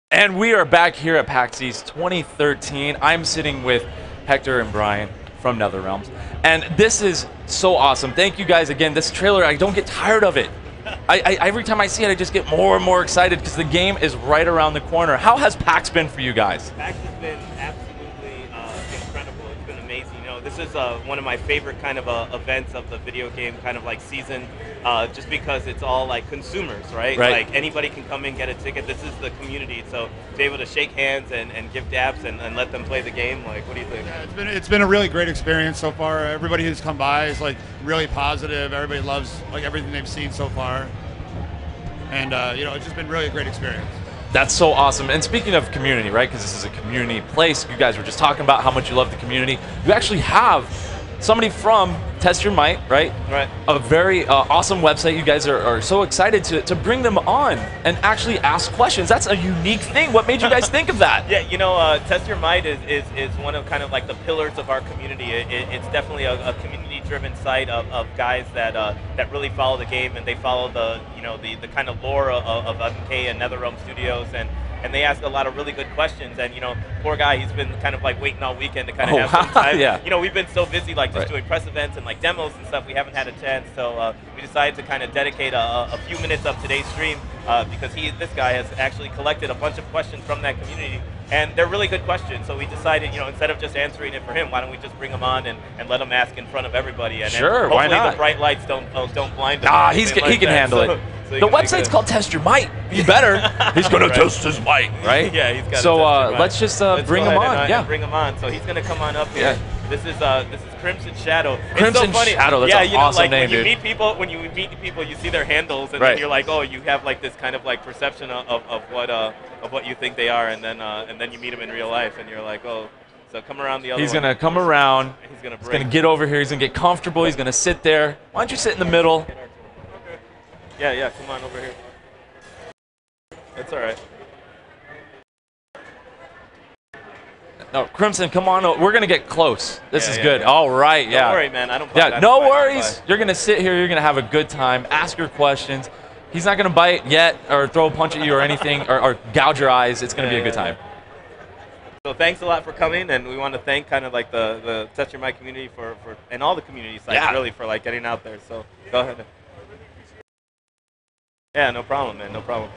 And we are back here at PAX East 2013. I'm sitting with Hector and Brian from NetherRealms. And this is so awesome. Thank you guys again. This trailer, I don't get tired of it. Every time I see it, I just get more and more excited because the game is right around the corner. How has PAX been for you guys? PAX has been absolutely incredible. It's been amazing. You know, this is one of my favorite kind of events of the video game kind of like season, just because it's all like consumers, right? Like anybody can come in, get a ticket. This is the community, so to be able to shake hands and give dabs and let them play the game, like, what do you think? Yeah, it's been a really great experience so far. Everybody who's come by is like really positive. Everybody loves like everything they've seen so far, and you know, it's just been really a great experience. That's so awesome. And speaking of community, right, because this is a community place, you guys were just talking about how much you love the community. You actually have somebody from Test Your Might, right? Right. A very awesome website. You guys are so excited to bring them on and actually ask questions. That's a unique thing. What made you guys think of that? Yeah, you know, Test Your Might is one of kind of like the pillars of our community. It's definitely a community-driven site of guys that really follow the game, and they follow the kind of lore of MK and NetherRealm Studios, and they ask a lot of really good questions. And, you know, poor guy, he's been kind of like waiting all weekend to kind of have some time. Yeah. You know, we've been so busy like just doing press events and like demos and stuff, we haven't had a chance. So we decided to kind of dedicate a few minutes of today's stream because this guy has actually collected a bunch of questions from that community. And they're really good questions, so we decided, you know, instead of just answering it for him, why don't we just bring him on and let him ask in front of everybody? And sure, why not? Hopefully the bright lights don't blind him. Nah, he can handle it. So the website's called Test Your Might. He better. He's going to test his might, right? Yeah, he's got. So let's just bring him on. Yeah, bring him on. So he's going to come on up here. Yeah. This is Crimson Shadow. Crimson it's so funny. Shadow. That's an awesome name, dude. When you meet people, you see their handles, and then you're like, oh, you have like this kind of like perception of what you think they are, and then you meet them in real life, and you're like, oh. So come around the other. He's gonna come around. He's gonna get over here. He's gonna get comfortable. He's gonna sit there. Why don't you sit in the middle? Yeah. Come on over here. That's all right. No, Crimson, come on. We're going to get close. This is good. Yeah. All right, yeah. Don't worry, man. I don't bite. Yeah, no worries. You're going to sit here. You're going to have a good time. Ask your questions. He's not going to bite yet or throw a punch at you or anything or gouge your eyes. It's going to be a good time. So thanks a lot for coming, and we want to thank kind of like the Test Your Might community for and all the community sites really for like getting out there. So go ahead. Yeah, no problem, man. No problem.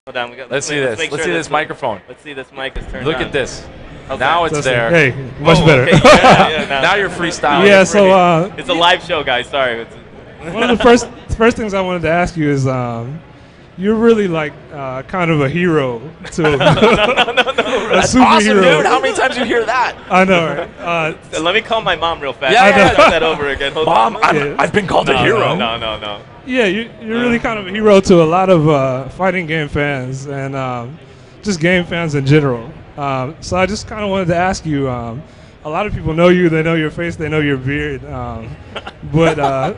Hold on, let's see this. Let's see this microphone. Let's see this mic is turned on. Look at this. Now it's there. Hey, much better. Okay. Yeah, now you're freestyling. Yeah, so it's a live show, guys. Sorry. One of the first things I wanted to ask you is you're really like kind of a hero to no. That's superhero. Awesome, dude. How many times you hear that? I know, right? Let me call my mom real fast. Yeah. Start that over again. Hold Mom, on. I've been called a hero. No. Yeah, you're really kind of a hero to a lot of fighting game fans and just game fans in general. So I just kind of wanted to ask you, a lot of people know you, they know your face, they know your beard, but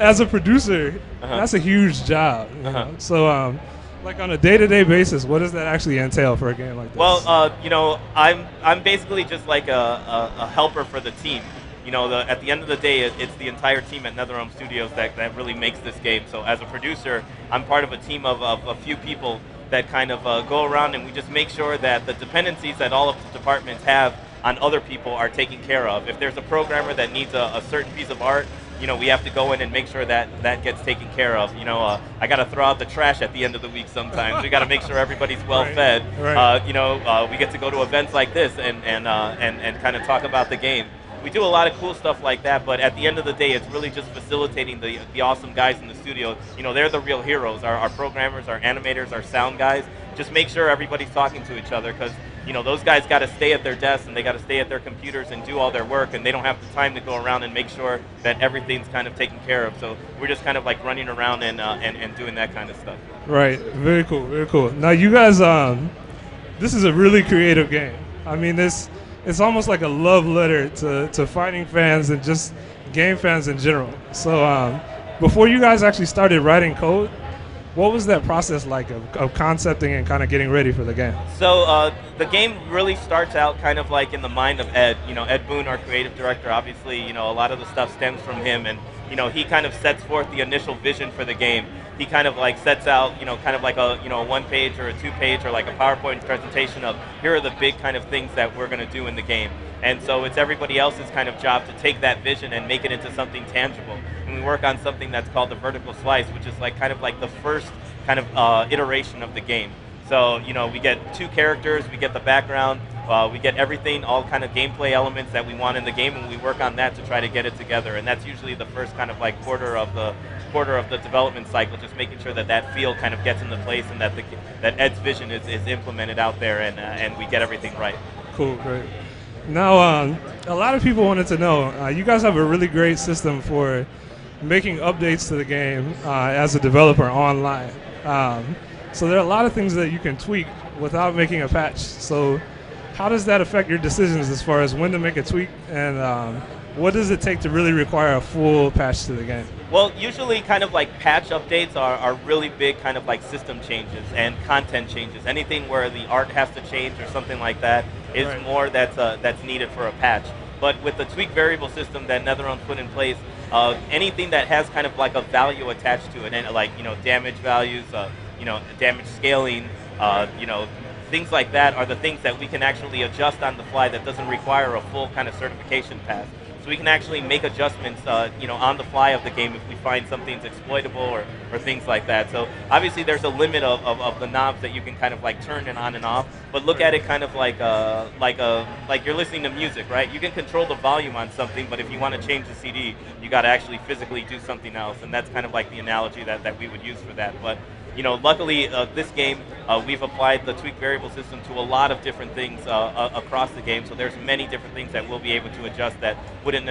as a producer, that's a huge job. You know? So like on a day-to-day basis, what does that actually entail for a game like this? Well, you know, I'm basically just like a helper for the team. You know, at the end of the day, it's the entire team at NetherRealm Studios that really makes this game. So as a producer, I'm part of a team of a few people that kind of go around and we just make sure that the dependencies that all of the departments have on other people are taken care of. If there's a programmer that needs a certain piece of art, you know, we have to go in and make sure that gets taken care of. You know, I got to throw out the trash at the end of the week sometimes. We got to make sure everybody's well fed. Right. You know, we get to go to events like this and kind of talk about the game. We do a lot of cool stuff like that, but at the end of the day, it's really just facilitating the awesome guys in the studio. You know, they're the real heroes. Our programmers, our animators, our sound guys. Just make sure everybody's talking to each other because, you know, those guys got to stay at their desks and they got to stay at their computers and do all their work, and they don't have the time to go around and make sure that everything's kind of taken care of. So we're just kind of like running around and doing that kind of stuff. Right. Very cool. Very cool. Now, you guys, this is a really creative game. I mean, it's almost like a love letter to fighting fans and just game fans in general. So before you guys actually started writing code, what was that process like of concepting and kind of getting ready for the game? So the game really starts out kind of like in the mind of Ed. You know, Ed Boon, our creative director, obviously, you know, a lot of the stuff stems from him, and, you know, he kind of sets forth the initial vision for the game. he kind of like sets out, kind of like a, a 1-page or a 2-page or like a PowerPoint presentation of here are the big kind of things that we're going to do in the game. And so it's everybody else's kind of job to take that vision and make it into something tangible. And we work on something that's called the vertical slice, which is like kind of like the first kind of iteration of the game. So, we get 2 characters, we get the background, we get everything, all kind of gameplay elements that we want in the game, and we work on that to try to get it together. And that's usually the first kind of like quarter of the development cycle, just making sure that that feel kind of gets into place and that that Ed's vision is implemented out there, and we get everything right. Cool, great. Now, a lot of people wanted to know, you guys have a really great system for making updates to the game as a developer online. So there are a lot of things that you can tweak without making a patch. So how does that affect your decisions as far as when to make a tweak, and what does it take to really require a full patch to the game? Well, usually kind of like patch updates are really big kind of like system changes and content changes. Anything where the art has to change or something like that is more that's needed for a patch. But with the tweak variable system that NetherRealm's put in place, anything that has kind of like a value attached to it, and like damage values, damage scaling, things like that are the things that we can actually adjust on the fly that doesn't require a full kind of certification pass. So we can actually make adjustments, on the fly of the game if we find something's exploitable or things like that. So obviously there's a limit of the knobs that you can kind of like turn it on and off. But look at it kind of like you're listening to music, right? You can control the volume on something, but if you want to change the CD, you got to actually physically do something else. And that's kind of like the analogy that we would use for that. But luckily, this game, we've applied the tweak variable system to a lot of different things across the game. So there's many different things that we'll be able to adjust that wouldn't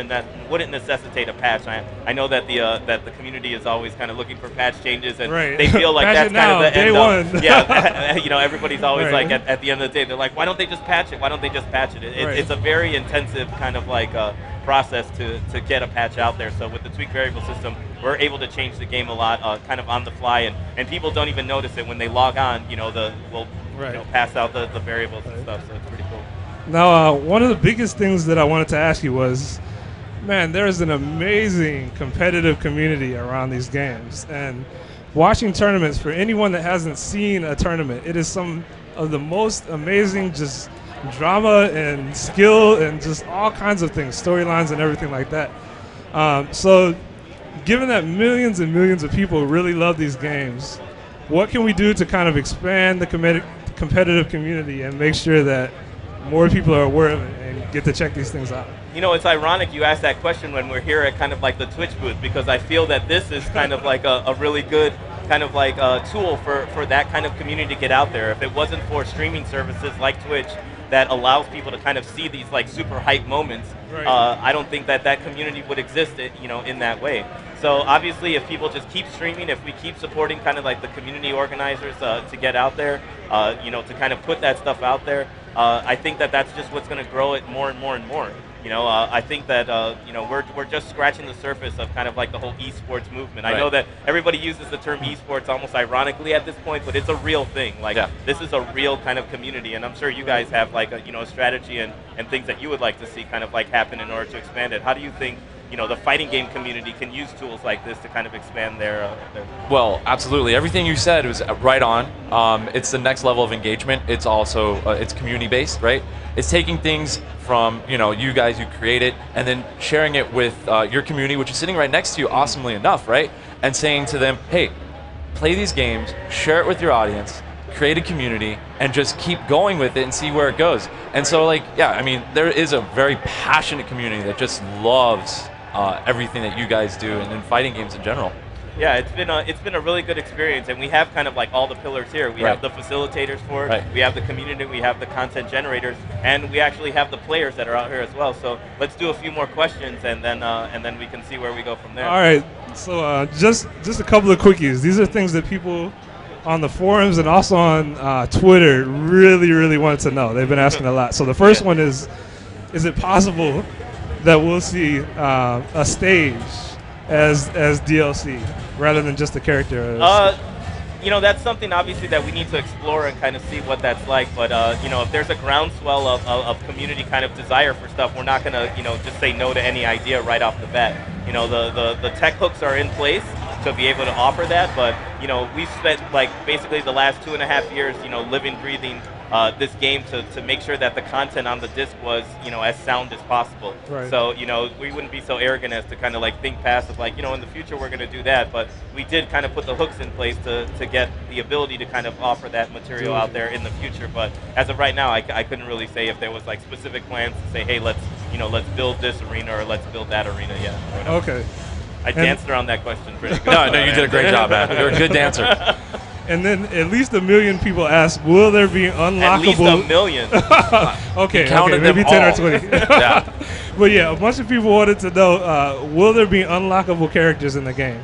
necessitate a patch. I know that the community is always kind of looking for patch changes, and they feel like that's kind of the end of. Yeah, everybody's always like at the end of the day, they're like, why don't they just patch it? Why don't they just patch it? It's a very intensive kind of like process to get a patch out there. So with the tweak variable system, we're able to change the game a lot, kind of on the fly, and people don't even notice it when they log on. We'll pass out the variables and stuff. So it's pretty cool. Now, one of the biggest things that I wanted to ask you was, man, there is an amazing competitive community around these games, and watching tournaments, for anyone that hasn't seen a tournament, it is some of the most amazing just drama and skill and just all kinds of things, storylines and everything like that. So given that millions and millions of people really love these games, what can we do to kind of expand the competitive community and make sure that more people are aware of it and get to check these things out? It's ironic you asked that question when we're here at kind of like the Twitch booth, because I feel that this is kind of like a really good kind of like tool for that kind of community to get out there. If it wasn't for streaming services like Twitch that allows people to kind of see these like super hype moments, I don't think that community would exist, in that way. So obviously, if people just keep streaming, if we keep supporting kind of like the community organizers to get out there, to kind of put that stuff out there, I think that's just what's going to grow it more and more and more. I think that we're just scratching the surface of kind of like the whole esports movement. I know that everybody uses the term esports almost ironically at this point, but it's a real thing. Like this is a real kind of community, and I'm sure you guys have like a strategy and things that you would like to see kind of like happen in order to expand it. How do you think the fighting game community can use tools like this to kind of expand their Well, absolutely. Everything you said was right on. It's the next level of engagement. It's also it's community based, right? It's taking things from you guys who create it and then sharing it with your community, which is sitting right next to you, awesomely enough, right? And saying to them, hey, play these games, share it with your audience, create a community, and just keep going with it and see where it goes. And so, there is a very passionate community that just loves everything that you guys do and in fighting games in general. Yeah, it's been a really good experience, and we have kind of like all the pillars here. We have the facilitators for it, we have the community, we have the content generators, and we actually have the players that are out here as well. So let's do a few more questions, and then we can see where we go from there. All right. So just a couple of quickies. These are things that people on the forums and also on Twitter really wanted to know. They've been asking a lot. So the first one is it possible that we'll see a stage as DLC rather than just a character? That's something obviously that we need to explore and kind of see what that's like. But if there's a groundswell of community kind of desire for stuff, we're not going to just say no to any idea right off the bat. The tech hooks are in place to be able to offer that. But you know, we spent like basically the last 2.5 years, you know, living, breathing this game to make sure that the content on the disc was, you know, as sound as possible. Right. So, you know, we wouldn't be so arrogant as to kind of like think past of like, you know, in the future we're going to do that, but we did kind of put the hooks in place to get the ability to kind of offer that material out there in the future. But as of right now, I couldn't really say if there was like specific plans to say, hey, let's build this arena or let's build that arena yet. Okay. I danced around that question pretty good. No, you did a great job, man. You're a good dancer. And then at least 1 million people asked, will there be unlockable... At least 1 million. Okay, counted maybe them 10 all. or 20. Yeah. But yeah, a bunch of people wanted to know, will there be unlockable characters in the game?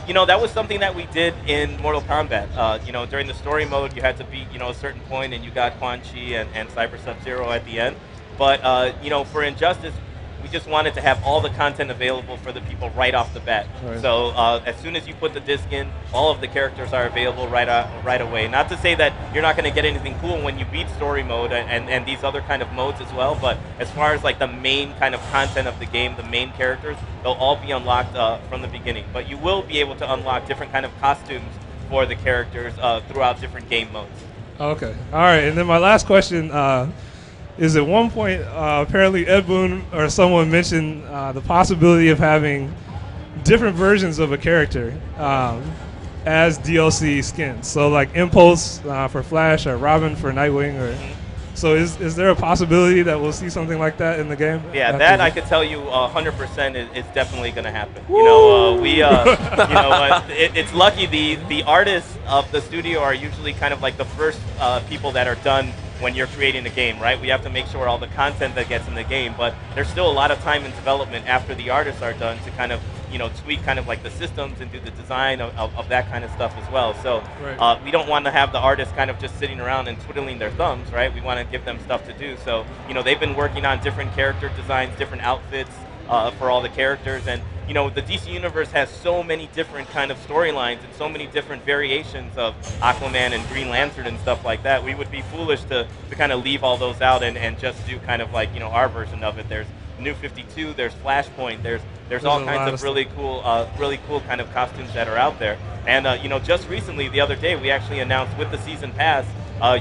You know, that was something that we did in Mortal Kombat. You know, during the story mode, you had to beat, you know, a certain point, and you got Quan Chi and Cyber Sub-Zero at the end. But, you know, for Injustice, we just wanted to have all the content available for the people right off the bat. Right. So as soon as you put the disc in, all of the characters are available right away. Not to say that you're not going to get anything cool when you beat story mode and these other kind of modes as well, but as far as like the main kind of content of the game, the main characters, they'll all be unlocked from the beginning. But you will be able to unlock different kind of costumes for the characters throughout different game modes. Okay. All right. And then my last question is at one point, apparently Ed Boon or someone mentioned the possibility of having different versions of a character as DLC skins. So like Impulse for Flash or Robin for Nightwing. Or so is there a possibility that we'll see something like that in the game? Yeah, that I could tell you 100% is definitely going to happen. Woo! You know, we, you know, it's lucky the artists of the studio are usually kind of like the first people that are done when you're creating a game, right? We have to make sure all the content that gets in the game, but there's still a lot of time in development after the artists are done to kind of, you know, tweak kind of like the systems and do the design of that kind of stuff as well. So right. We don't want to have the artists kind of just sitting around and twiddling their thumbs, right? We want to give them stuff to do. So, you know, they've been working on different character designs, different outfits for all the characters. And, you know, the DC Universe has so many different kind of storylines and so many different variations of Aquaman and Green Lantern and stuff like that. We would be foolish to kind of leave all those out and just do kind of like, you know, our version of it. There's New 52, there's Flashpoint, there's all kinds of really cool kind of costumes that are out there. And, you know, just recently, the other day, we actually announced with the Season Pass,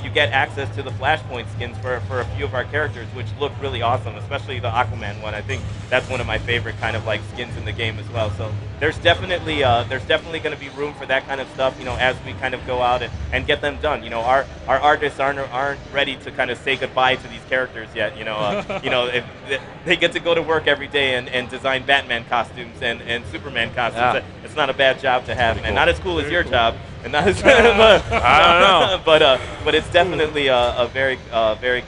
you get access to the Flashpoint skins for a few of our characters, which look really awesome, especially the Aquaman one. I think that's one of my favorite kind of like skins in the game as well. So there's definitely going to be room for that kind of stuff, you know, as we kind of go out and get them done. You know, our artists aren't ready to kind of say goodbye to these characters yet. You know, if they get to go to work every day and design Batman costumes and Superman costumes. Yeah. It's not a bad job to have, and not as cool as your job. And not as, but, I don't know. But it's definitely a very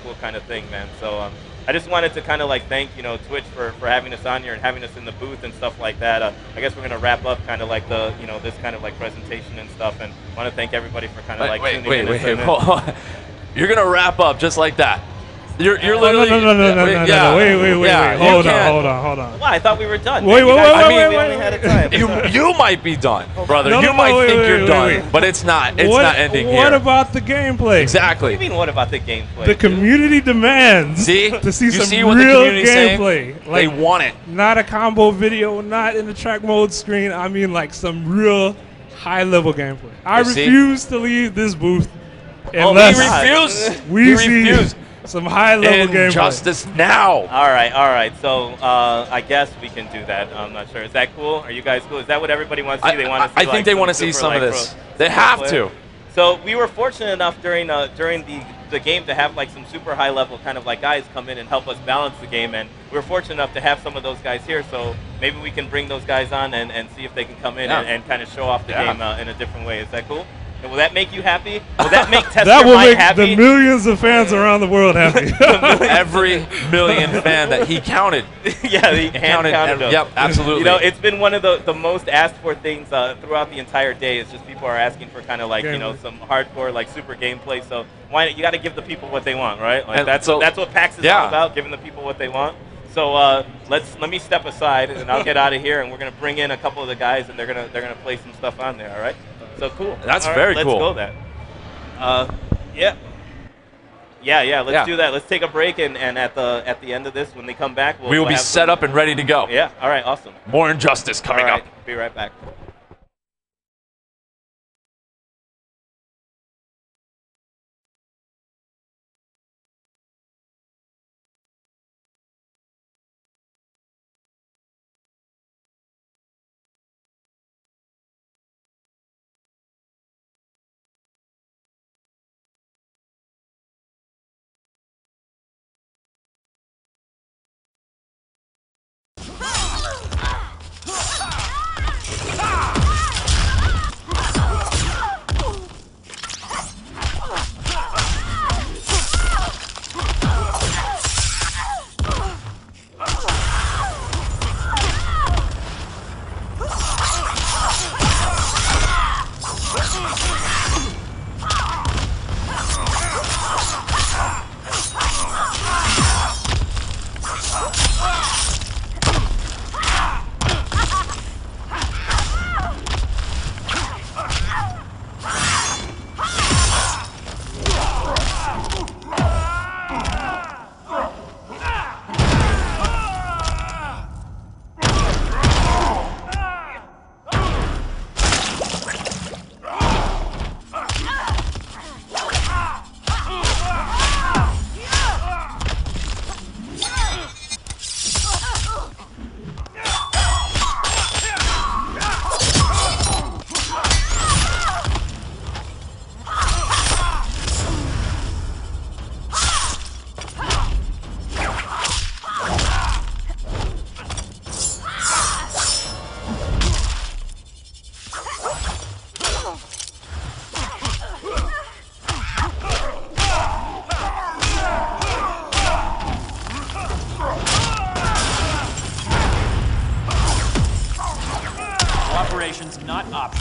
cool kind of thing, man. So I just wanted to kind of like thank, you know, Twitch for having us on here and having us in the booth and stuff like that. I guess we're gonna wrap up kind of like the, you know, this kind of like presentation and stuff, and want to thank everybody for kind of like tuning in. Wait. You're gonna wrap up just like that. You're literally no. Wait. Hold on. Why? I thought we were done. Wait. You might be done, brother. No, you might think you're done, wait. but it's not. It's not ending here. What about the gameplay? Exactly. What do you mean, what about the gameplay? The community demands to see some real gameplay. Like, they want it. Not a combo video, not in the track mode screen. I mean, like some real high-level gameplay. I refuse to leave this booth unless we see some high-level gameplay. Injustice now. All right. So I guess we can do that. I'm not sure. Is that cool? Are you guys cool? Is that what everybody wants to see? They want to see. I think they want to see some of this. They have to. So we were fortunate enough during the game to have like some super high level kind of like guys come in and help us balance the game, and we were fortunate enough to have some of those guys here. So maybe we can bring those guys on and see if they can come in and kind of show off the game in a different way. Is that cool? Will that make you happy? Will that make Tester that will make happy? The millions of fans around the world happy. Every million fan that he counted. Yeah, he counted them. Yep, absolutely. You know, it's been one of the most asked for things throughout the entire day. It's just people are asking for kind of like, you know, some hardcore like super gameplay. So why you got to give the people what they want, right? Like that's what PAX is all about, giving the people what they want. So let me step aside and I'll get out of here, and we're gonna bring in a couple of the guys, and they're gonna play some stuff on there. All right. So cool. That's right, very cool. Let's go that. Yeah. Let's do that. Let's take a break, and at the end of this, when they come back, we will be set up and ready to go. Yeah. All right. Awesome. More Injustice coming up. Be right back. up.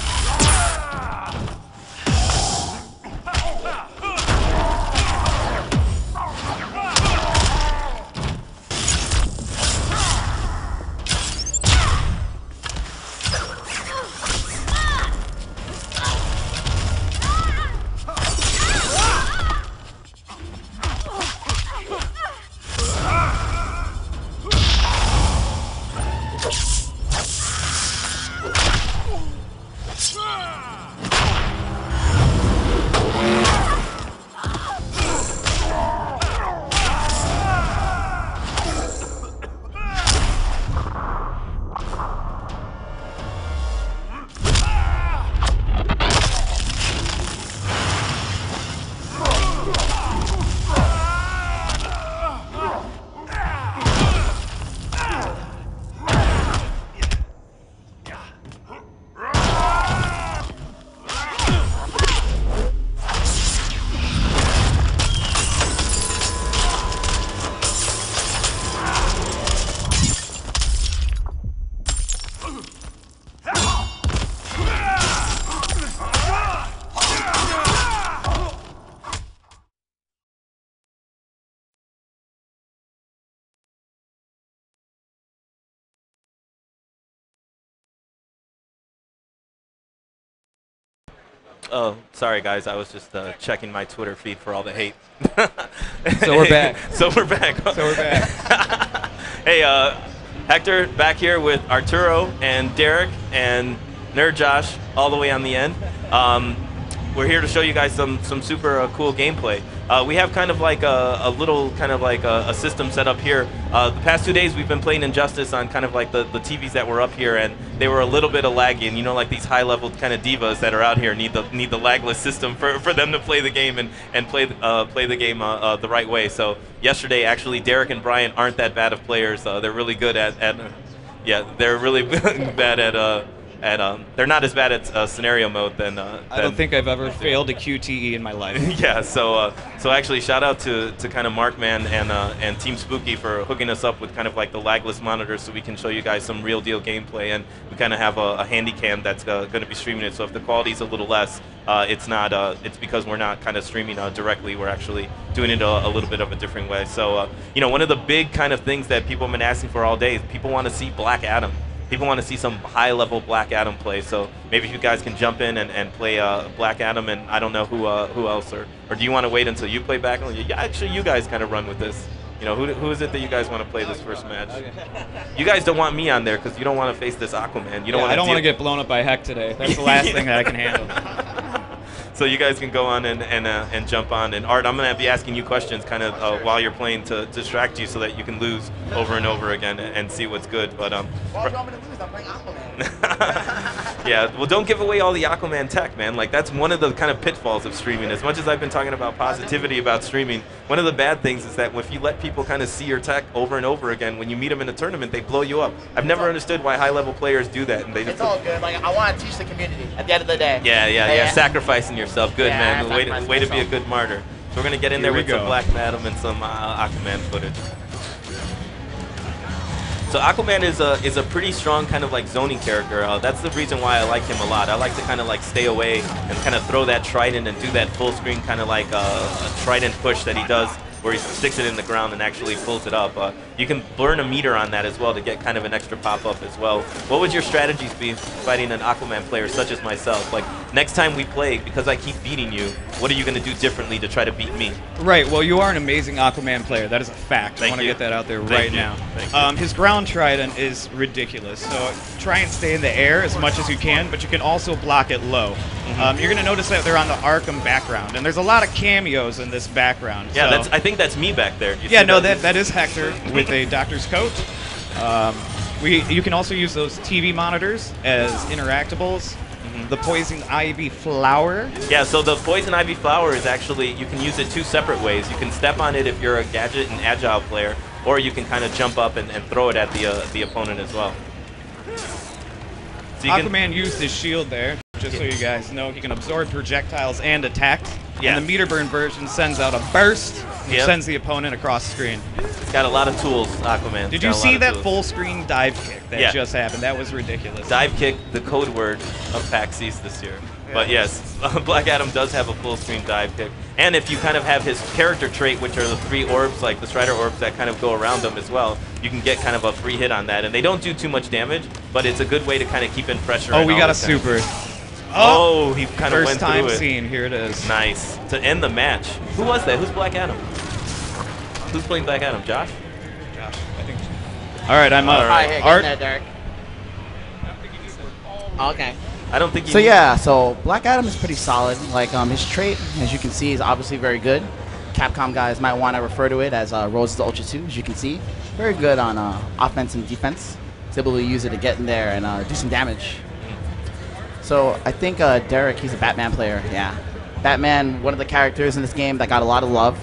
Oh, sorry guys, I was just checking my Twitter feed for all the hate. So we're back. So we're back. Hey, Hector back here with Arturo and Derek and Nerd Josh all the way on the end. We're here to show you guys some super cool gameplay. We have kind of like a little kind of like a system set up here. The past 2 days we've been playing Injustice on kind of like the TVs that were up here, and they were a little bit of laggy. And you know, like these high-level kind of divas that are out here need the lagless system for them to play the game and play the game the right way. So yesterday, actually, Derek and Brian aren't that bad of players. They're really good at yeah, they're really bad at. They're not as bad at scenario mode than. I don't think I've ever failed a QTE in my life. Yeah, so actually, shout out to kind of Markman and Team Spooky for hooking us up with kind of like the lagless monitors, so we can show you guys some real deal gameplay, and we kind of have a handy cam that's going to be streaming it. So if the quality's a little less, it's not. It's because we're not kind of streaming directly. We're actually doing it a little bit of a different way. So you know, one of the big kind of things that people have been asking for all day is people want to see Black Adam. People want to see some high-level Black Adam play, so maybe if you guys can jump in and play Black Adam, and I don't know who else, or do you want to wait until you play back? Yeah, actually, you guys kind of run with this. You know, who is it that you guys want to play this first match? You guys don't want me on there because you don't want to face this Aquaman. You don't. I don't want to get blown up by Heck today. That's the last thing that I can handle. So you guys can go on and jump on. And Art, I'm going to be asking you questions kind of while you're playing to distract you so that you can lose over and over again and see what's good. But Well, if you want me to lose, I'm playing Aquaman. yeah, well, don't give away all the Aquaman tech, man. Like, that's one of the kind of pitfalls of streaming. As much as I've been talking about positivity about streaming, one of the bad things is that if you let people kind of see your tech over and over again, when you meet them in a tournament, they blow you up. I've never understood why high-level players do that. And It's all good. Like, I want to teach the community at the end of the day. Yeah. Sacrificing yourself. Good, Yeah, man. Way to be a good martyr. So we're going to get in there with some Black Adam and some Aquaman footage. So Aquaman is a pretty strong kind of like zoning character. That's the reason why I like him a lot. I like to kind of like stay away and kind of throw that trident and do that full screen kind of like a trident push that he does, where he sticks it in the ground and actually pulls it up. You can burn a meter on that as well to get kind of an extra pop-up as well. What would your strategies be fighting an Aquaman player such as myself? Like, next time we play, because I keep beating you, what are you going to do differently to try to beat me? Right, well, you are an amazing Aquaman player. That is a fact. I want to get that out there right now. His ground trident is ridiculous, so try and stay in the air as much as you can, but you can also block it low. You're going to notice that they're on the Arkham background, and there's a lot of cameos in this background. Yeah, so. I think that's me back there. Yeah, no, that is Hector with a doctor's coat. You can also use those TV monitors as interactables. The poison ivy flower. Yeah, so the poison ivy flower is actually, you can use it two separate ways. You can step on it if you're a gadget and agile player, or you can kind of jump up and throw it at the opponent as well. So Aquaman used his shield there. just so you guys know. He can absorb projectiles and attacks. Yeah. And the meter burn version sends out a burst, which sends the opponent across the screen. It's got a lot of tools, Aquaman. Did you see that full screen dive kick that just happened? That was ridiculous. Dive kick, the code word of PAX East this year. But yes, Black Adam does have a full screen dive kick. And if you kind of have his character trait, which are the 3 orbs, like the Strider orbs that kind of go around him as well, you can get kind of a free hit on that. And they don't do too much damage, but it's a good way to kind of keep in pressure. Oh, we got a super. Oh, he kind of went through it. First time seen. Here it is. Nice. To end the match. Who was that? Who's Black Adam? Who's playing Black Adam? Josh? Josh, I think. All right, I'm up. All right, here, get Art. in there, Derek. Okay. I don't think. So yeah, so Black Adam is pretty solid. Like his trait, as you can see, is obviously very good. Capcom guys might want to refer to it as Rose to Ultra 2, as you can see. Very good on offense and defense. He's able to use it to get in there and do some damage. So I think Derek, he's a Batman player. Yeah, Batman, one of the characters in this game that got a lot of love.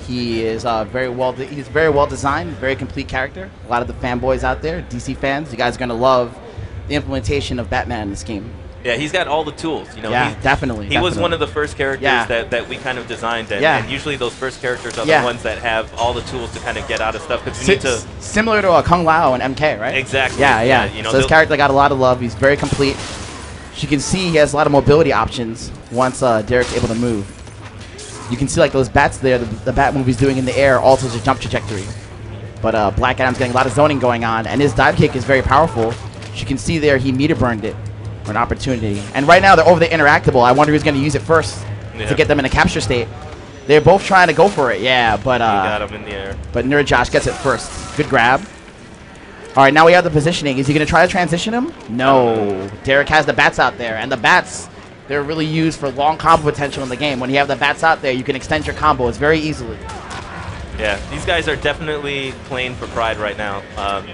He is very well designed, very complete character. A lot of the fanboys out there, DC fans, you guys are gonna love the implementation of Batman in this game. Yeah, he's got all the tools. You know, yeah, definitely. He was one of the first characters that we kind of designed, and usually those first characters are the ones that have all the tools to kind of get out of stuff. Because you need to similar to Kung Lao and MK, right? Exactly. Yeah. You know, so this character got a lot of love. He's very complete. As you can see, he has a lot of mobility options once Derek's able to move. You can see like those bats there, the bat movies doing in the air alters his jump trajectory. But Black Adam's getting a lot of zoning going on, and his dive kick is very powerful. As you can see there, he meter burned it for an opportunity. And right now they're over the interactable. I wonder who's going to use it first to get them in a capture state. They're both trying to go for it, but he got him in the air. But Nerd Josh gets it first. Good grab. All right, now we have the positioning. Is he going to try to transition him? No. Derek has the bats out there, and the bats, they're really used for long combo potential in the game. When you have the bats out there, you can extend your combos very easily. Yeah, these guys are definitely playing for pride right now.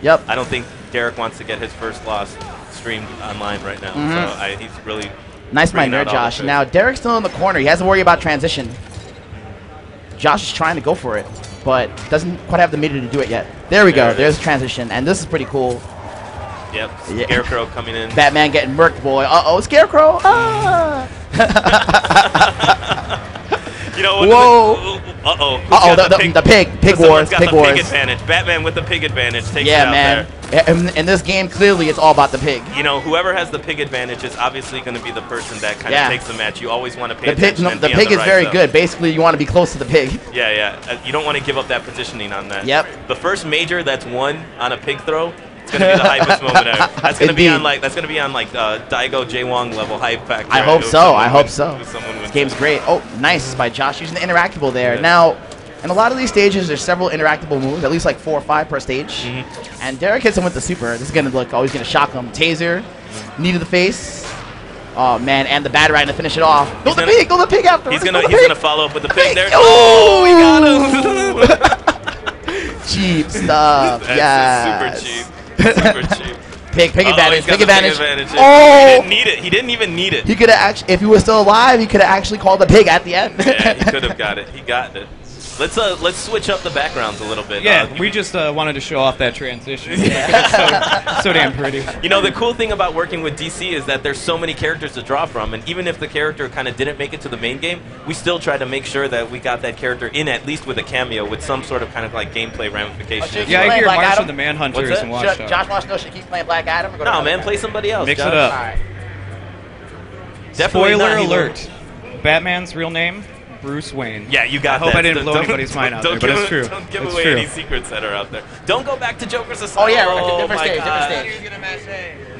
Yep. I don't think Derek wants to get his first loss streamed online right now. So he's really nice by Nerd Josh. Now Derek's still in the corner. He has to worry about transition. Josh is trying to go for it, but doesn't quite have the meter to do it yet. There we go. There's transition, and this is pretty cool. Yep. Scarecrow coming in. Batman getting murked, boy. Uh-oh, Scarecrow. Ah! You know what? Whoa. Uh-oh. The pig wars. Pig advantage. Batman with the pig advantage takes it out man. there. In this game, clearly, it's all about the pig. You know, whoever has the pig advantage is obviously going to be the person that kind of takes the match. You always want to pay attention. The pig is very good. Basically, you want to be close to the pig. Yeah. You don't want to give up that positioning on that. Yep. The first major that's won on a pig throw, it's going to be the hypest moment ever. That's going to be on like Daigo J Wong level hype factor. I hope so. This game's great. Oh, nice by Josh using the interactable there. Yeah. Now, in a lot of these stages, there's several interactable moves, at least like 4 or 5 per stage. And Derek hits him with the super. This is going to look always going to shock him. Taser, knee to the face. Oh man, and the Batarang to finish it off. Go the pig after. He's gonna follow up with the pig there. Oh, we got him. Cheap stuff. That's super cheap. Super cheap. Pig advantage. Pig advantage. Oh! He didn't need it. He didn't even need it. He could have actually, if he was still alive, he could have actually called the pig at the end. Yeah, he could have got it. He got it. Let's switch up the backgrounds a little bit. Yeah, we just wanted to show off that transition. It's so damn pretty. You know, the cool thing about working with DC is that there's so many characters to draw from, and even if the character kind of didn't make it to the main game, we still try to make sure that we got that character in at least with a cameo with some sort of kind of like gameplay ramification. Yeah, I hear Martian the Manhunter is in Watch. Josh wants to know, should he keep playing Black Adam? Or no, man, play somebody else. Mix Josh. it up. All right. Definitely Spoiler alert. Batman's real name? Bruce Wayne. Yeah, you got that. I hope I didn't blow anybody's mind out there, but it's true. Don't give away any secrets that are out there. Don't go back to Joker Society. Oh, yeah, different stage.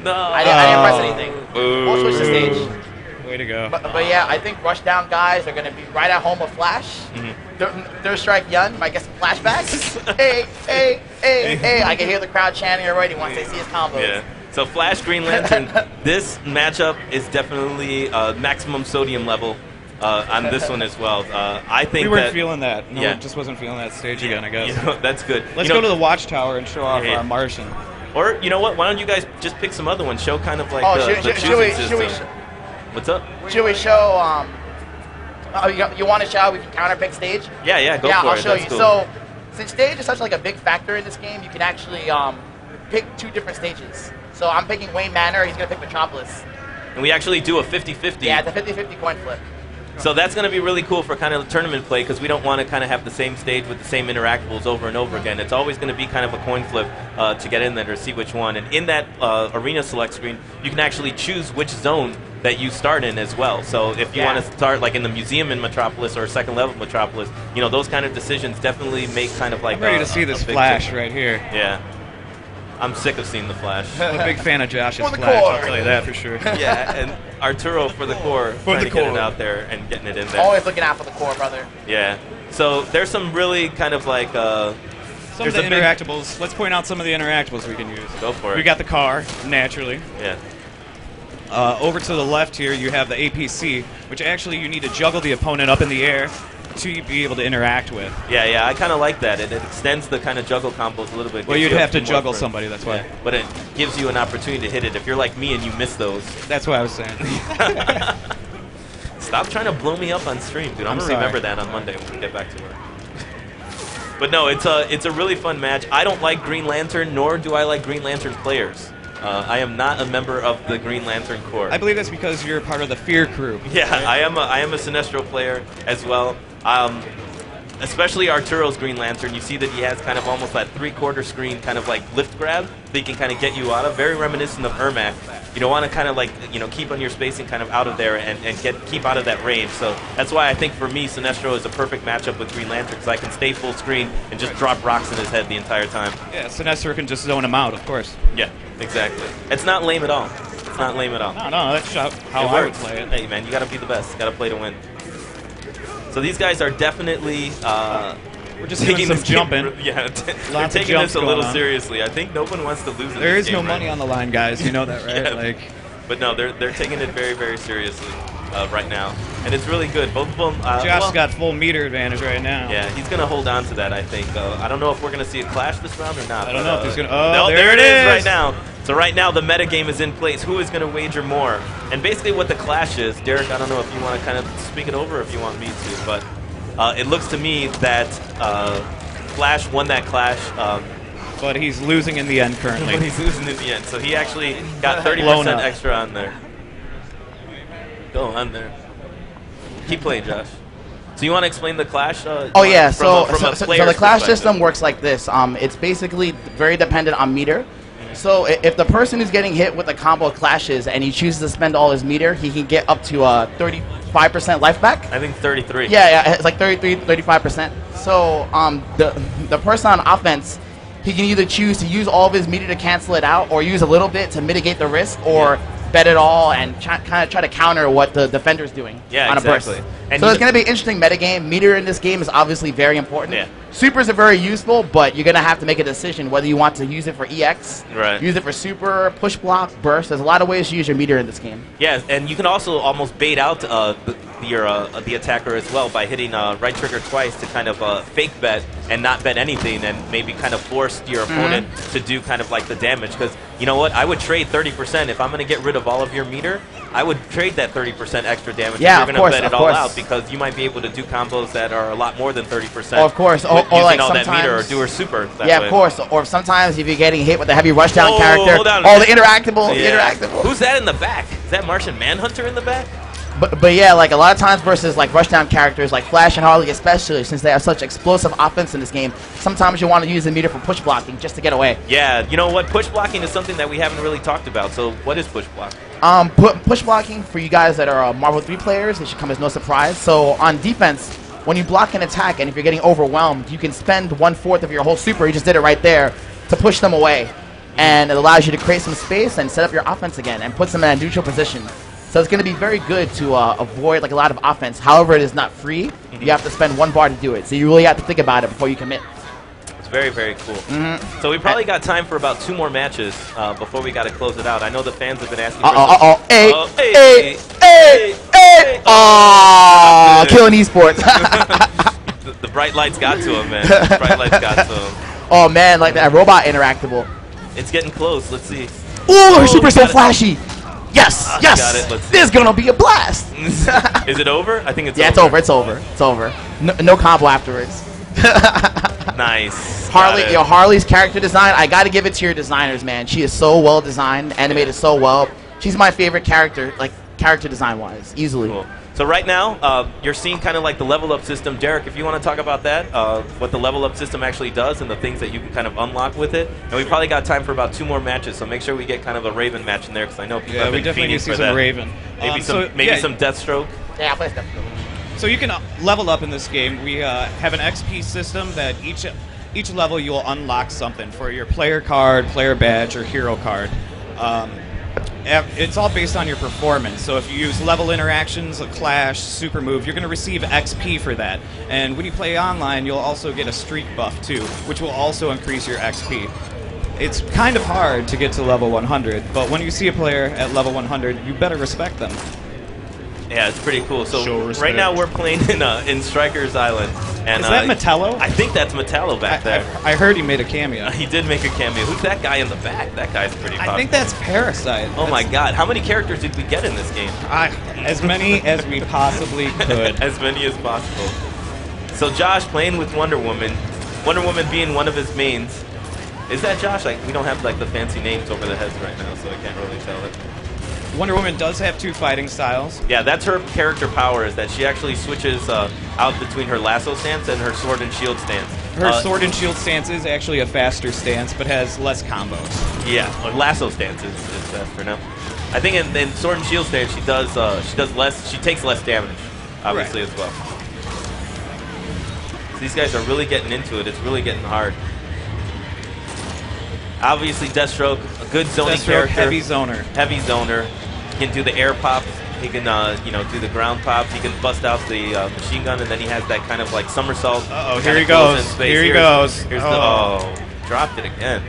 No. I didn't press anything. We'll switch the stage. Way to go. But yeah, I think Rushdown guys are going to be right at home with Flash. Third Strike Yun might get some flashbacks. hey. I can hear the crowd chanting already once they see his combos. Yeah. So Flash, Green Lantern, this matchup is definitely maximum sodium level. On this one as well. I think we weren't feeling that. No, yeah. just wasn't feeling that stage again, I guess. You know, that's good. Let's go to the Watchtower and show off our Martian. Or, you know what, why don't you guys just pick some other ones? Show kind of like the choosing system. What's up? Should we show, you want to show we can counter pick stage? Yeah, go for it. Yeah, I'll show you. Cool. So, since stage is such like a big factor in this game, you can actually pick 2 different stages. So I'm picking Wayne Manor, he's going to pick Metropolis. And we actually do a 50-50. Yeah, the 50-50 coin flip. So that's going to be really cool for kind of tournament play because we don't want to kind of have the same stage with the same interactables over and over again. It's always going to be kind of a coin flip to get in there to see which one. And in that arena select screen, you can actually choose which zone that you start in as well. So if you want to start like in the museum in Metropolis or second level Metropolis, you know, those kind of decisions definitely make kind of like I'm ready to see this Flash right here. Yeah. I'm sick of seeing the Flash. I'm a big fan of Josh's For the Flash, core. I'll tell you that for sure. Yeah, and Arturo for the core, trying to get it out there and getting it in there. Always looking out for the core, brother. Yeah. So there's some really kind of like some of the interactables. Let's point out some of the interactables we can use. Go for it. We got the car, naturally. Yeah. Over to the left here, you have the APC, which actually you need to juggle the opponent up in the air to be able to interact with. Yeah, I kind of like that. It extends the kind of juggle combos a little bit. Well, you'd have to juggle somebody, that's why. Yeah. But it gives you an opportunity to hit it. If you're like me and you miss those. That's what I was saying. Stop trying to blow me up on stream, dude. I'm going to remember that on Monday when we get back to work. But no, it's a really fun match. I don't like Green Lantern, nor do I like Green Lantern players. I am not a member of the Green Lantern Corps. I believe that's because you're part of the Fear crew. Yeah, right? I am a Sinestro player as well. Especially Arturo's Green Lantern, you see that he has kind of almost that three-quarter screen kind of like lift grab that he can kind of get you out of. Very reminiscent of Ermac. You don't want to kind of like, you know, keep on your spacing kind of out of there and keep out of that range. So that's why I think for me, Sinestro is a perfect matchup with Green Lantern because I can stay full screen and just drop rocks in his head the entire time. Yeah, Sinestro can just zone him out, of course. Yeah, exactly. It's not lame at all. It's not lame at all. No, that's how I would play it. Hey, man, you got to be the best. Got to play to win. So these guys are definitely we're just taking some jumping. Yeah, they're taking this a little seriously. I think no one wants to lose. There is no money on the line, guys. You know that, right? Yeah. Like, but no, they're taking it very, very seriously right now, and it's really good. Both of them. Josh's got full meter advantage right now. Yeah, he's gonna hold on to that. I think. I don't know if we're gonna see a clash this round or not. I don't know if he's gonna. Oh, there it is right now. So right now the meta game is in place. Who is going to wager more? And basically what the clash is, Derek, I don't know if you want to kind of speak it over or if you want me to, but it looks to me that Flash won that clash. But he's losing in the end currently. But he's losing in the end. So he actually got 30% extra on there. Go on there. Keep playing, Josh. So you want to explain the clash? Oh yeah, so the clash system works like this. It's basically very dependent on meter. So if the person is getting hit with a combo of clashes and he chooses to spend all his meter, he can get up to 35% life back. I think 33. Yeah, it's like 33, 35%. So the person on offense, he can either choose to use all of his meter to cancel it out or use a little bit to mitigate the risk or bet it all and kind of try to counter what the defender's doing on a burst. And so it's going to be an interesting metagame. Meter in this game is obviously very important. Yeah. Supers are very useful, but you're going to have to make a decision whether you want to use it for EX, use it for super, push block, burst. There's a lot of ways to use your meter in this game. Yeah, and you can also almost bait out the attacker as well by hitting right trigger twice to kind of fake bet and not bet anything and maybe kind of force your opponent to do kind of like the damage. Because you know what? I would trade 30%. If I'm going to get rid of all of your meter, I would trade that 30% extra damage if you're going to bet it all out because you might be able to do combos that are a lot more than 30%. Oh, of course. Or using like all that meter or do her super. Yeah, of course. Or sometimes if you're getting hit with a heavy rushdown character, the interactable. Who's that in the back? Is that Martian Manhunter in the back? But yeah, like a lot of times versus like rushdown characters like Flash and Harley especially, since they have such explosive offense in this game, sometimes you want to use the meter for push blocking just to get away. Yeah, you know what? Push blocking is something that we haven't really talked about. So what is push blocking? Push blocking, for you guys that are Marvel 3 players, it should come as no surprise. So on defense, when you block an attack and if you're getting overwhelmed, you can spend 1/4 of your whole super, you just did it right there, to push them away. And it allows you to create some space and set up your offense again and puts them in a neutral position. So it's going to be very good to avoid like a lot of offense. However, it is not free. You have to spend 1 bar to do it. So you really have to think about it before you commit. It's very, very cool. So we probably got time for about 2 more matches before we got to close it out. I know the fans have been asking for killing esports. the bright lights got to him, man. The bright lights got to him. Oh, man, like that robot interactable. It's getting close. Let's see. Ooh, her super's so flashy. Yes, yes. Got it. Let's see. This is going to be a blast. Is it over? I think it's over. Yeah, it's over. It's over. It's over. No combo afterwards. Nice. Harley's character design, I got to give it to your designers, man. She is so well designed, animated so well. she's my favorite character, like character design wise, easily. Cool. So right now, you're seeing kind of like the level up system. Derek, if you want to talk about that, what the level up system actually does and the things that you can kind of unlock with it. And we probably got time for about 2 more matches, so make sure we get kind of a Raven match in there because I know people have been definitely fiending need to for see some that. Raven. Maybe some Deathstroke. Yeah, I play Deathstroke. So you can level up in this game. We have an XP system that each level you'll unlock something for your player card, player badge, or hero card. It's all based on your performance. So if you use level interactions, a clash, super move, you're going to receive XP for that. And when you play online, you'll also get a streak buff too, which will also increase your XP. It's kind of hard to get to level 100, but when you see a player at level 100, you better respect them. Yeah, it's pretty cool. So right now we're playing in Striker's Island. And, is that Metallo? I think that's Metallo back there. I heard he made a cameo. He did make a cameo. Who's that guy in the back? That guy's pretty popular. I think that's Parasite. Oh my god. How many characters did we get in this game? As many as we possibly could. As many as possible. So Josh playing with Wonder Woman. Wonder Woman being one of his mains. Is that Josh? Like, we don't have like the fancy names over the heads right now, so I can't really tell it. Wonder Woman does have 2 fighting styles. Yeah, that's her character power, is that she actually switches out between her lasso stance and her sword and shield stance. Her sword and shield stance is actually a faster stance, but has less combos. Yeah, her lasso stance is faster now. I think in sword and shield stance she does less. She takes less damage, obviously, as well. So these guys are really getting into it. It's really getting hard. Obviously, Deathstroke, a good zoning character. Heavy zoner. Heavy zoner. He can do the air pops. He can, do the ground pops. He can bust out the machine gun, and then he has that kind of like somersault. Uh-oh, here he goes. Here he goes. Here's dropped it again.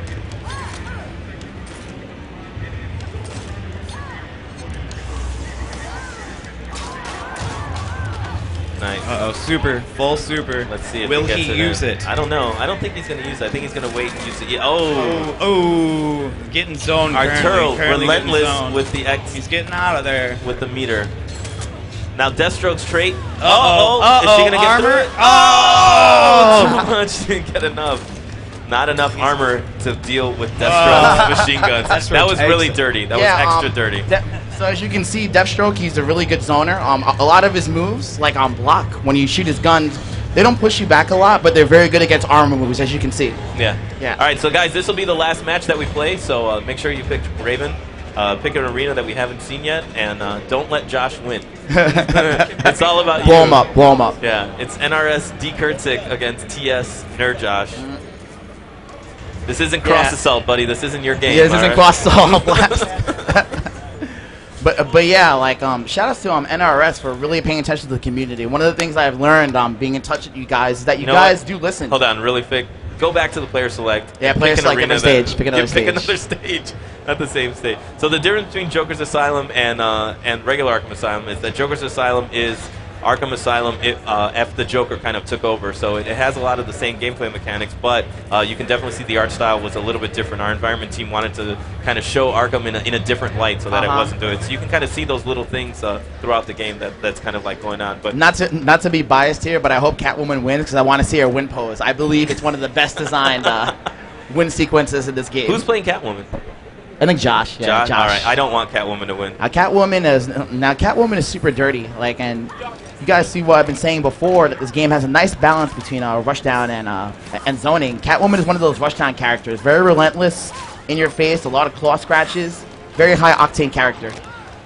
Nice. Uh-oh, super. Full super. Let's see if Will he he use it? I don't know. I don't think he's going to use it. I think he's going to wait and use it. Yeah. Oh, getting zoned. Arturo, relentless with the X. He's getting out of there. With the meter. Now Deathstroke's trait. Uh-oh. Is she going to get armor? through it? Oh! Too much. She didn't get enough. Not enough armor to deal with Deathstroke's machine guns. That was really dirty. That was extra dirty. So as you can see, Deathstroke, he's a really good zoner. A lot of his moves, like on block, when you shoot his guns, they don't push you back a lot, but they're very good against armor moves, as you can see. Yeah. All right, so guys, this will be the last match that we play, so make sure you pick Raven. Pick an arena that we haven't seen yet, and don't let Josh win. It's all about you. Blow him up, blow him up. Yeah, it's NRS D. Kurtzik against TS Nerd Josh. This isn't cross assault, buddy. This isn't your game. Yeah, this isn't cross assault blast. But yeah, like shout outs to NRS for really paying attention to the community. One of the things I've learned being in touch with you guys is that you guys do listen. Hold on, really quick. Go back to the player select. Yeah, player select another stage. Pick another stage. Pick another stage. Not the same stage. So the difference between Joker's Asylum and regular Arkham Asylum is that Joker's Asylum is Arkham Asylum, F the Joker kind of took over. So it has a lot of the same gameplay mechanics, but you can definitely see the art style was a little bit different. Our environment team wanted to kind of show Arkham in a different light so that it wasn't doing it. So you can kind of see those little things throughout the game that's kind of like going on. But not to be biased here, but I hope Catwoman wins because I want to see her win pose. I believe it's one of the best designed win sequences in this game. Who's playing Catwoman? I think Josh. Yeah, Josh. All right, I don't want Catwoman to win. Catwoman is super dirty. Like, and you guys see what I've been saying before, that this game has a nice balance between rushdown and zoning. Catwoman is one of those rushdown characters, very relentless, in your face, a lot of claw scratches, very high octane character.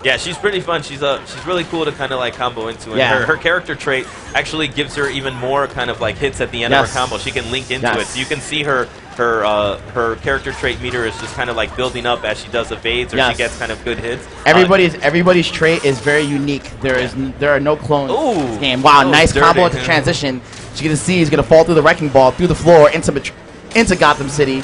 Yeah, she's pretty fun. She's really cool to kind of like combo into. And her character trait actually gives her even more kind of like hits at the end of her combo. She can link into it, so you can see her character trait meter is just kind of like building up as she does evades or she gets kind of good hits. Everybody's trait is very unique. There are no clones in this game. Wow, nice combo into transition. She's gonna see he's gonna fall through the wrecking ball through the floor into Gotham City.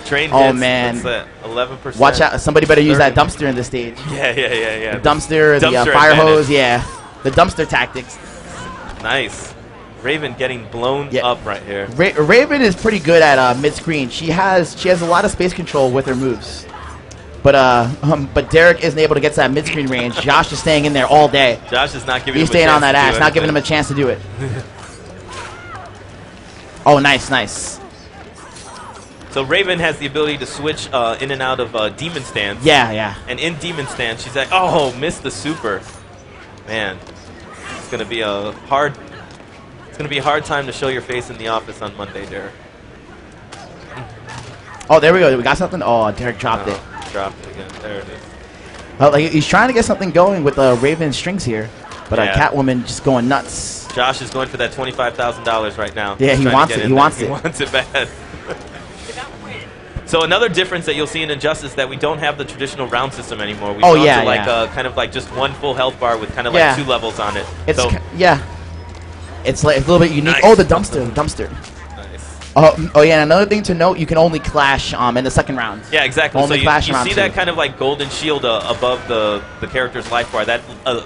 Train oh hits, man, 11%. Watch out! Somebody better use that dumpster in this stage. Yeah. The dumpster, the fire hose. Yeah, the dumpster tactics. Nice. Raven getting blown up right here. Raven is pretty good at mid-screen. She has a lot of space control with her moves. But Derek isn't able to get to that mid-screen range. Josh is staying in there all day. Josh is not giving He's him staying a chance on that to ass, do not giving anything. him a chance to do it. Oh, nice. So Raven has the ability to switch in and out of Demon Stance. Yeah. And in Demon Stance, she's like, oh, missed the super. Man, it's gonna be a hard time to show your face in the office on Monday, Derek. Oh, there we go. We got something. Oh, Derek dropped it. Dropped it again. There it is. Well, like, he's trying to get something going with Raven strings here, but Catwoman just going nuts. Josh is going for that $25,000 right now. Yeah, he wants it. He wants it. He wants it bad. So another difference that you'll see in Injustice is that we don't have the traditional round system anymore. We've gone to like kind of like just one full health bar with kind of like 2 levels on it. It's so, it's like a little bit unique. Nice. Oh, the dumpster. Nice. Oh yeah, and another thing to note, you can only clash in the second round. Yeah, exactly. Only so clash you round see 2. that kind of like golden shield above the character's life bar. That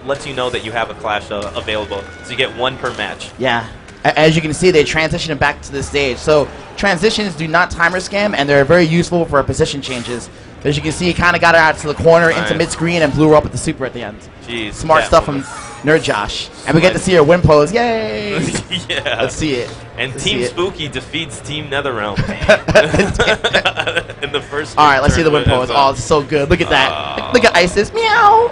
lets you know that you have a clash available. So you get 1 per match. Yeah. As you can see, they transition back to the stage. So transitions do not timer scam, and they're very useful for position changes. As you can see, he kind of got her out to the corner into mid-screen and blew her up with the super at the end. Jeez. Smart stuff from Nerd Josh. And we get to see her win pose. Yay! Yeah. Let's see it. And Team Spooky defeats Team NetherRealm in the first. All right, let's see the win pose. Oh, it's so good. Look at that. Look at Isis. Meow.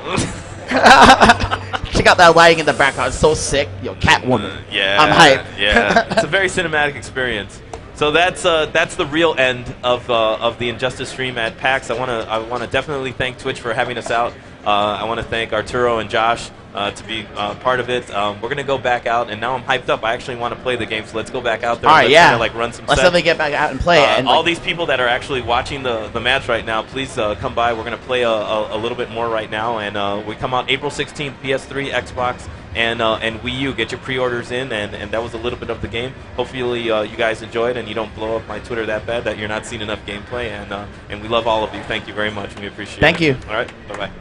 Check out that lighting in the background. It's so sick. Yo, Catwoman. Yeah. I'm hyped. Yeah. It's a very cinematic experience. So that's the real end of the Injustice stream at PAX. I wanna definitely thank Twitch for having us out. I want to thank Arturo and Josh to be part of it. We're gonna go back out, and now I'm hyped up. I actually want to play the game, so let's go back out there. All right, Kind of like run some. Let's definitely get back out and play. And all these people that are actually watching the match right now, please come by. We're gonna play a little bit more right now, and we come out April 16th, PS3, Xbox, and Wii U. Get your pre-orders in, and that was a little bit of the game. Hopefully you guys enjoyed, and you don't blow up my Twitter that bad that you're not seeing enough gameplay. And we love all of you. Thank you very much. We appreciate it. Thank you. All right. Bye bye.